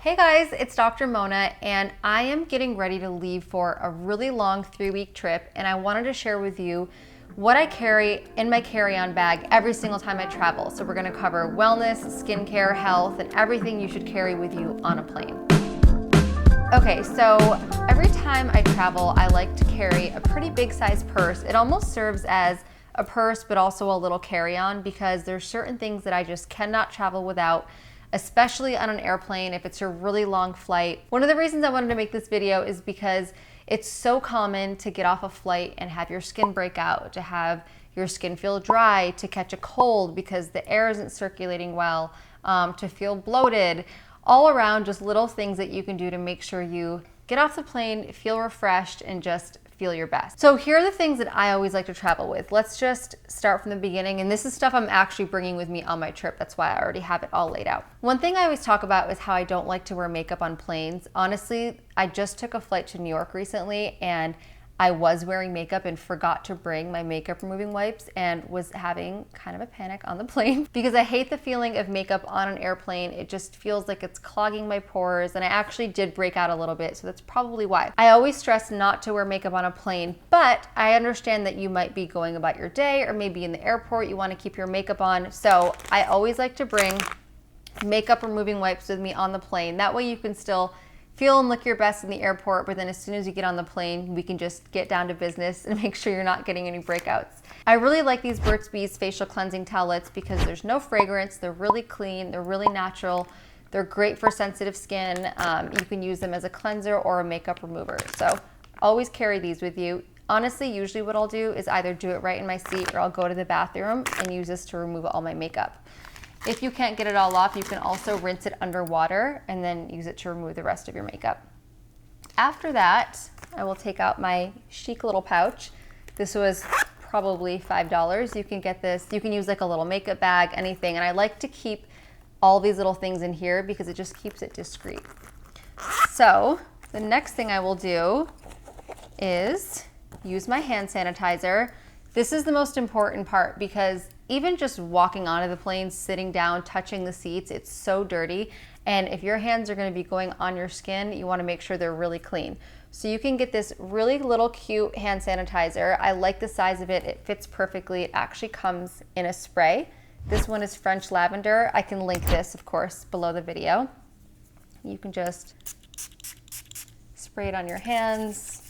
Hey guys, it's Dr. Mona and I am getting ready to leave for a really long 3-week trip, and I wanted to share with you what I carry in my carry-on bag every single time I travel. So we're gonna cover wellness, skincare, health, and everything you should carry with you on a plane. Okay, so every time I travel, I like to carry a pretty big size purse. It almost serves as a purse, but also a little carry-on, because there's certain things that I just cannot travel without, especially on an airplane if it's a really long flight. One of the reasons I wanted to make this video is because it's so common to get off a flight and have your skin break out, to have your skin feel dry, to catch a cold because the air isn't circulating well, to feel bloated. All around, just little things that you can do to make sure you get off the plane, feel refreshed, and just feel your best. So here are the things that I always like to travel with. Let's just start from the beginning. And this is stuff I'm actually bringing with me on my trip. That's why I already have it all laid out. One thing I always talk about is how I don't like to wear makeup on planes. Honestly, I just took a flight to New York recently and I was wearing makeup and forgot to bring my makeup removing wipes and was having kind of a panic on the plane because I hate the feeling of makeup on an airplane. It just feels like it's clogging my pores, and I actually did break out a little bit, so that's probably why. I always stress not to wear makeup on a plane, but I understand that you might be going about your day or maybe in the airport, you want to keep your makeup on. So I always like to bring makeup removing wipes with me on the plane. That way you can still feel and look your best in the airport, but then as soon as you get on the plane, we can just get down to business and make sure you're not getting any breakouts. I really like these Burt's Bees facial cleansing towelettes because there's no fragrance, they're really clean, they're really natural, they're great for sensitive skin. You can use them as a cleanser or a makeup remover. So always carry these with you. Honestly, usually what I'll do is either do it right in my seat or I'll go to the bathroom and use this to remove all my makeup. If you can't get it all off, you can also rinse it underwater and then use it to remove the rest of your makeup. After that, I will take out my chic little pouch. This was probably $5. You can get this, you can use like a little makeup bag, anything. And I like to keep all these little things in here because it just keeps it discreet. So the next thing I will do is use my hand sanitizer. This is the most important part because even just walking onto the plane, sitting down, touching the seats, it's so dirty. And if your hands are gonna be going on your skin, you wanna make sure they're really clean. So you can get this really little cute hand sanitizer. I like the size of it. It fits perfectly. It actually comes in a spray. This one is French lavender. I can link this, of course, below the video. You can just spray it on your hands.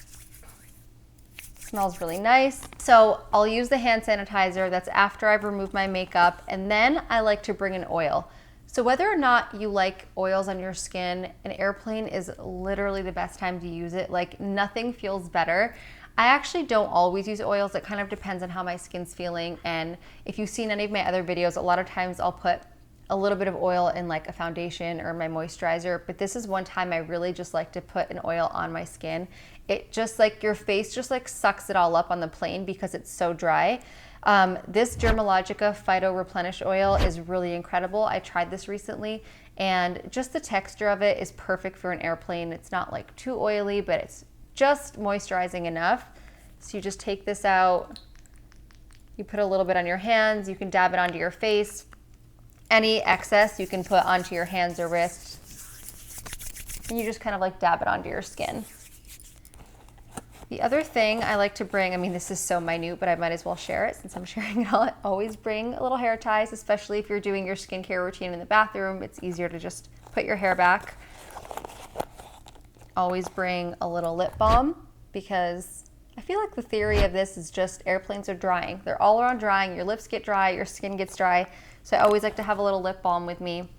Smells really nice. So I'll use the hand sanitizer. That's after I've removed my makeup. And then I like to bring an oil. So whether or not you like oils on your skin, an airplane is literally the best time to use it. Like, nothing feels better. I actually don't always use oils. It kind of depends on how my skin's feeling. And if you've seen any of my other videos, a lot of times I'll put a little bit of oil in like a foundation or my moisturizer, but this is one time I really just like to put an oil on my skin. It just like, your face just like sucks it all up on the plane because it's so dry. This Dermalogica Phyto Replenish Oil is really incredible. I tried this recently and just the texture of it is perfect for an airplane. It's not like too oily, but it's just moisturizing enough. So you just take this out, you put a little bit on your hands, you can dab it onto your face. Any excess you can put onto your hands or wrists, and you just kind of like dab it onto your skin. The other thing I like to bring, I mean, this is so minute, but I might as well share it since I'm sharing it all. Always bring a little hair ties, especially if you're doing your skincare routine in the bathroom. It's easier to just put your hair back. Always bring a little lip balm because I feel like the theory of this is just airplanes are drying. They're all around drying. Your lips get dry, your skin gets dry. So I always like to have a little lip balm with me.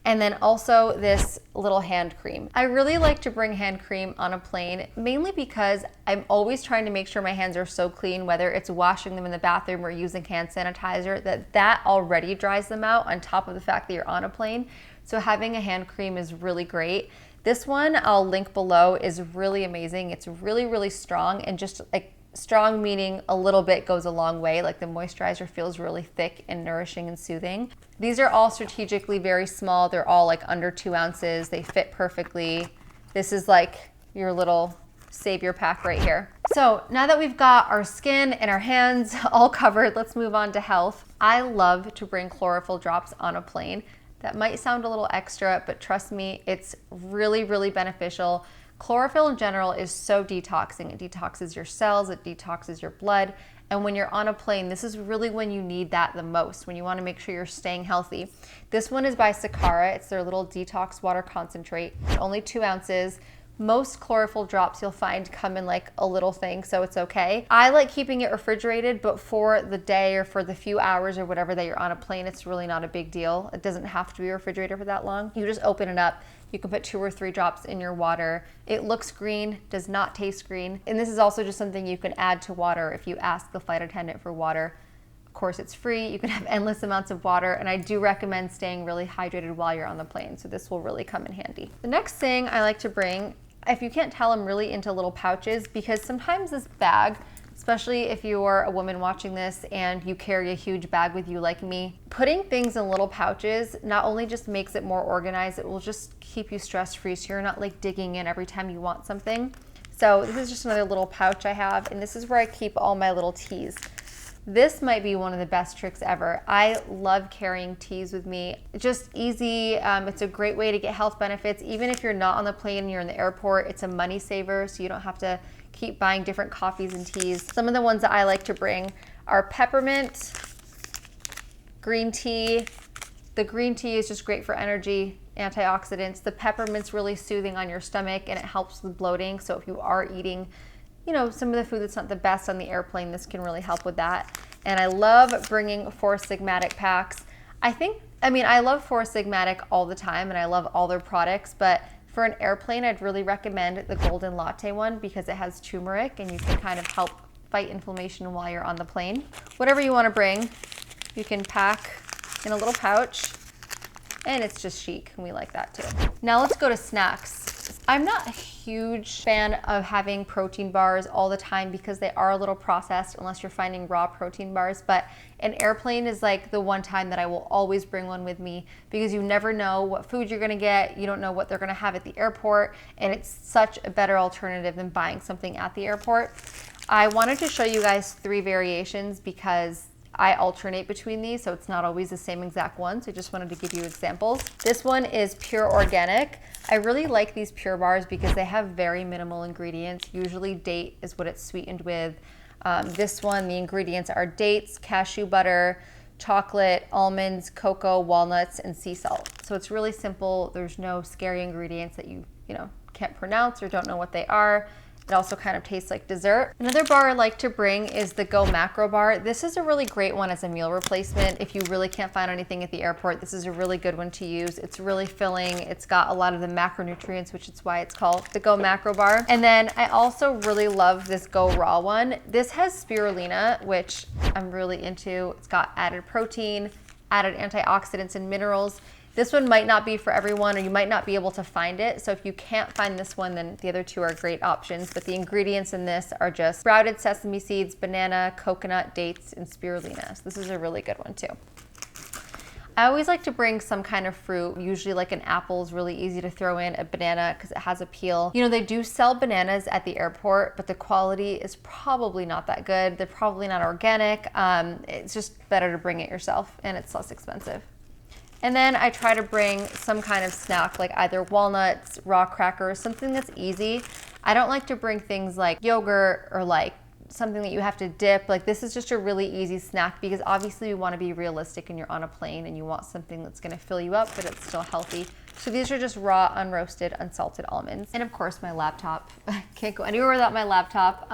And then also this little hand cream. I really like to bring hand cream on a plane, mainly because I'm always trying to make sure my hands are so clean, whether it's washing them in the bathroom or using hand sanitizer, that already dries them out on top of the fact that you're on a plane. So having a hand cream is really great. This one I'll link below is really amazing. It's really, really strong, and just like strong meaning a little bit goes a long way. Like, the moisturizer feels really thick and nourishing and soothing. These are all strategically very small. They're all like under 2 ounces. They fit perfectly. This is like your little savior pack right here. So now that we've got our skin and our hands all covered, let's move on to health. I love to bring chlorophyll drops on a plane. That might sound a little extra, but trust me, it's really, really beneficial. Chlorophyll in general is so detoxing. It detoxes your cells, it detoxes your blood. And when you're on a plane, this is really when you need that the most, when you want to make sure you're staying healthy. This one is by Sakara. It's their little detox water concentrate. Only 2 ounces. Most chlorophyll drops you'll find come in like a little thing, so it's okay. I like keeping it refrigerated, but for the day or for the few hours or whatever that you're on a plane, it's really not a big deal. It doesn't have to be refrigerated for that long. You just open it up. You can put 2 or 3 drops in your water. It looks green, does not taste green. And this is also just something you can add to water if you ask the flight attendant for water. Of course, it's free. You can have endless amounts of water, and I do recommend staying really hydrated while you're on the plane, so this will really come in handy. The next thing I like to bring, if you can't tell, I'm really into little pouches, because sometimes this bag, especially if you're a woman watching this and you carry a huge bag with you like me, putting things in little pouches not only just makes it more organized, it will just keep you stress-free, so you're not like digging in every time you want something. So this is just another little pouch I have, and this is where I keep all my little teas. This might be one of the best tricks ever. I love carrying teas with me. Just easy. It's a great way to get health benefits. Even if you're not on the plane and you're in the airport, it's a money saver, so you don't have to keep buying different coffees and teas. Some of the ones that I like to bring are peppermint, green tea. The green tea is just great for energy, antioxidants. The peppermint's really soothing on your stomach, and it helps with bloating. So if you are eating, you know, some of the food that's not the best on the airplane, this can really help with that. And I love bringing 4 Sigmatic packs. I love 4 Sigmatic all the time, and I love all their products, but for an airplane, I'd really recommend the Golden Latte one, because it has turmeric and you can kind of help fight inflammation while you're on the plane. Whatever you want to bring, you can pack in a little pouch, and it's just chic, and we like that too. Now let's go to snacks. I'm not a huge fan of having protein bars all the time, because they are a little processed unless you're finding raw protein bars, but an airplane is like the one time that I will always bring one with me, because you never know what food you're gonna get, you don't know what they're gonna have at the airport, and it's such a better alternative than buying something at the airport. I wanted to show you guys 3 variations because I alternate between these, so it's not always the same exact one, so I just wanted to give you examples. This one is pure organic. I really like these pure bars because they have very minimal ingredients. Usually date is what it's sweetened with. This one, the ingredients are dates, cashew butter, chocolate, almonds, cocoa, walnuts, and sea salt. So it's really simple. There's no scary ingredients that you can't pronounce or don't know what they are. It also kind of tastes like dessert. Another bar I like to bring is the Go Macro bar. This is a really great one as a meal replacement. If you really can't find anything at the airport, this is a really good one to use. It's really filling. It's got a lot of the macronutrients, which is why it's called the Go Macro bar. And then I also really love this Go Raw one. This has spirulina, which I'm really into. It's got added protein, added antioxidants and minerals. This one might not be for everyone, or you might not be able to find it. So if you can't find this one, then the other 2 are great options. But the ingredients in this are just sprouted sesame seeds, banana, coconut, dates, and spirulina. So this is a really good one too. I always like to bring some kind of fruit. Usually like an apple is really easy to throw in, a banana because it has a peel. You know, they do sell bananas at the airport, but the quality is probably not that good. They're probably not organic. It's just better to bring it yourself, and it's less expensive. And then I try to bring some kind of snack, like either walnuts, raw crackers, something that's easy. I don't like to bring things like yogurt or like something that you have to dip. Like this is just a really easy snack, because obviously we want to be realistic and you're on a plane and you want something that's going to fill you up, but it's still healthy. So these are just raw, unroasted, unsalted almonds. And of course my laptop. I can't go anywhere without my laptop.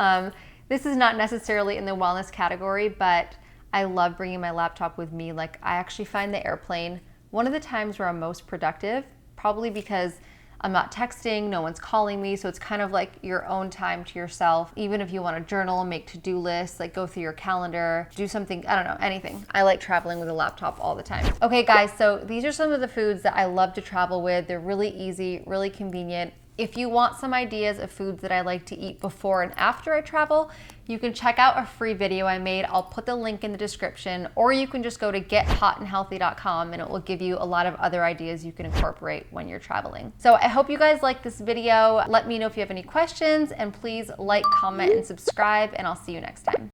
This is not necessarily in the wellness category, but I love bringing my laptop with me. Like I actually find the airplane one of the times where I'm most productive, probably because I'm not texting, no one's calling me, so it's kind of like your own time to yourself. Even if you want to journal, make to-do lists, like go through your calendar, do something, I don't know, anything. I like traveling with a laptop all the time. Okay guys, so these are some of the foods that I love to travel with. They're really easy, really convenient. If you want some ideas of foods that I like to eat before and after I travel, you can check out a free video I made. I'll put the link in the description, or you can just go to gethotandhealthy.com and it will give you a lot of other ideas you can incorporate when you're traveling. So I hope you guys like this video. Let me know if you have any questions, and please like, comment, and subscribe, and I'll see you next time.